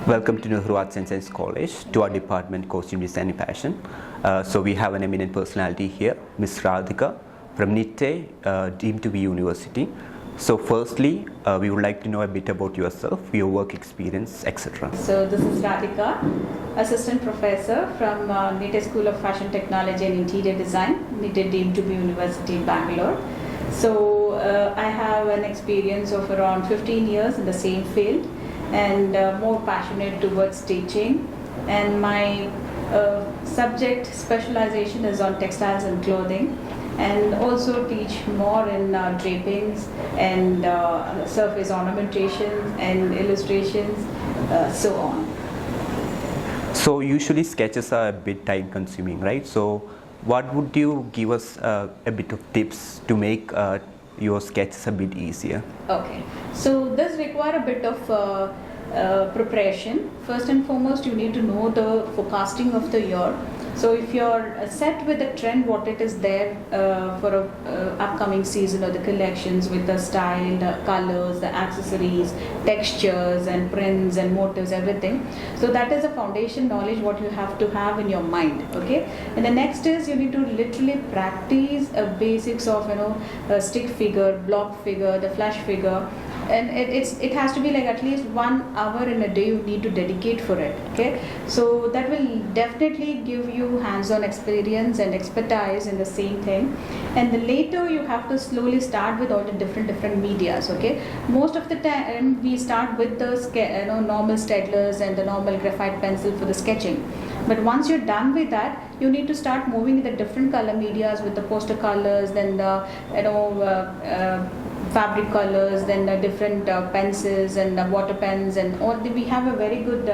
Welcome to Nehru Arts and Science College, to our department, Costume Design and Fashion. So we have an eminent personality here, Ms. Radhika from NITTE, deemed to be university. So firstly, we would like to know a bit about yourself, your work experience, etc. So this is Radhika, Assistant Professor from NITTE School of Fashion Technology and Interior Design, NITTE deemed to be University in Bangalore. So I have an experience of around 15 years in the same field and more passionate towards teaching. And my subject specialization is on textiles and clothing, and also teach more in drapings and surface ornamentations and illustrations, so on. So usually sketches are a bit time consuming, right? So what would you give us a bit of tips to make your sketches a bit easier? Okay, so this require a bit of preparation. First and foremost, you need to know the forecasting of the year. So if you're set with the trend, what it is there for a upcoming season, or the collections with the style, the colors, the accessories, textures and prints and motifs, everything. So that is a foundation knowledge what you have to have in your mind. Okay, and the next is you need to literally practice basics of a stick figure, block figure, the flash figure. And it has to be like at least 1 hour in a day you need to dedicate for it. Okay, so that will definitely give you hands-on experience and expertise in the same thing. And the later you have to slowly start with all the different medias. Okay, most of the time we start with the normal Staedtlers and the normal graphite pencil for the sketching. But once you're done with that, you need to start moving in the different color medias with the poster colors, then the fabric colors, then the different pencils and water pens, and all we have a very good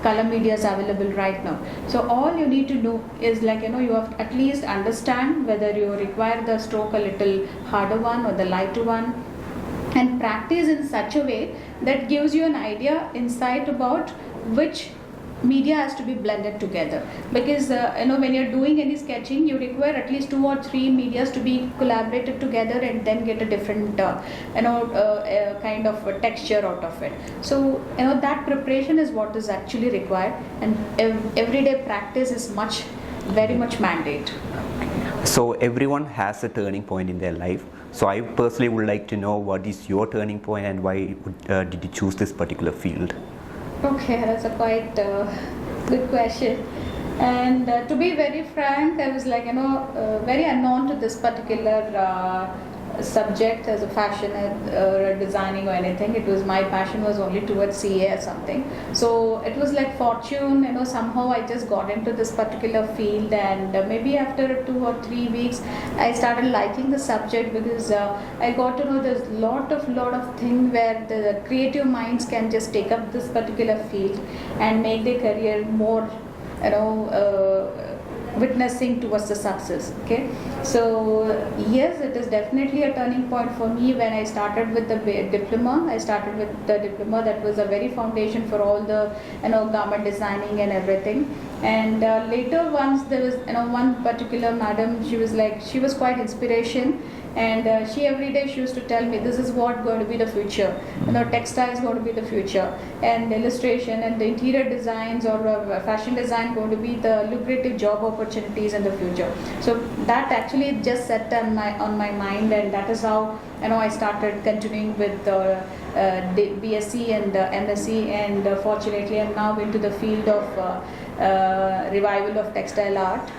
color medias available right now. So all you need to do is you have to at least understand whether you require the stroke a little harder one or the lighter one, and practice in such a way that gives you an idea, insight about which media has to be blended together. Because when you're doing any sketching, you require at least 2 or 3 medias to be collaborated together and then get a different kind of a texture out of it. So that preparation is what is actually required, and everyday practice is very much mandate. So everyone has a turning point in their life. So I personally would like to know, what is your turning point and why did you choose this particular field? Okay, that's a quite good question. And to be very frank, I was very unknown to this particular subject as a fashion or designing or anything. It was my passion was only towards CA or something. So it was like fortune, somehow I just got into this particular field, and maybe after 2 or 3 weeks, I started liking the subject, because I got to know there's lot of things where the creative minds can just take up this particular field and make their career more, witnessing towards the success. Okay, so yes, it is definitely a turning point for me when I started with the diploma. I started with the diploma. That was a very foundation for all the garment designing and everything. And later, once there was one particular madam, she was quite inspiration. And she every day she used to tell me, this is what going to be the future. Textile is going to be the future, and illustration and the interior designs or fashion design going to be the lucrative job opportunities in the future. So that actually just set on my mind, and that is how I started continuing with BSc and MSc, and fortunately I'm now into the field of revival of textile art.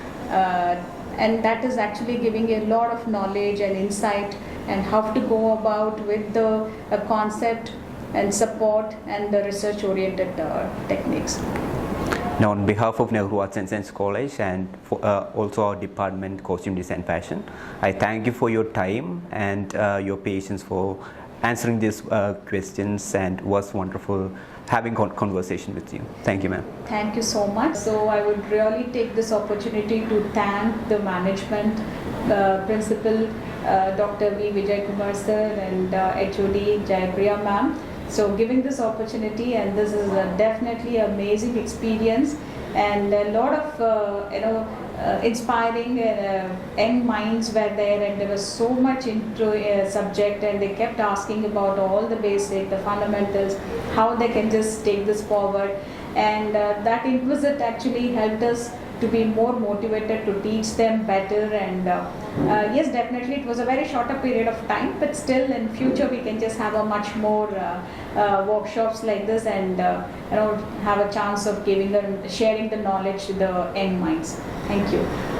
And that is actually giving a lot of knowledge and insight, and how to go about with the concept and support and the research oriented techniques. Now, on behalf of Nehru Arts and Science College and also our department, Costume Design Fashion, I thank you for your time and your patience for answering these questions, and was wonderful having conversation with you. Thank you, ma'am. Thank you so much. So I would really take this opportunity to thank the management, principal Dr. V. Vijay Kumar sir, and HOD Jayapriya ma'am. So giving this opportunity, and this is definitely amazing experience, and a lot of inspiring. Young minds were there, and there was so much into subject, and they kept asking about all the basic, the fundamentals, how they can just take this forward. And that inquisite actually helped us to be more motivated to teach them better. And yes, definitely it was a very shorter period of time, but still in future we can just have a much more workshops like this, and have a chance of giving them, sharing the knowledge to the young minds. Thank you.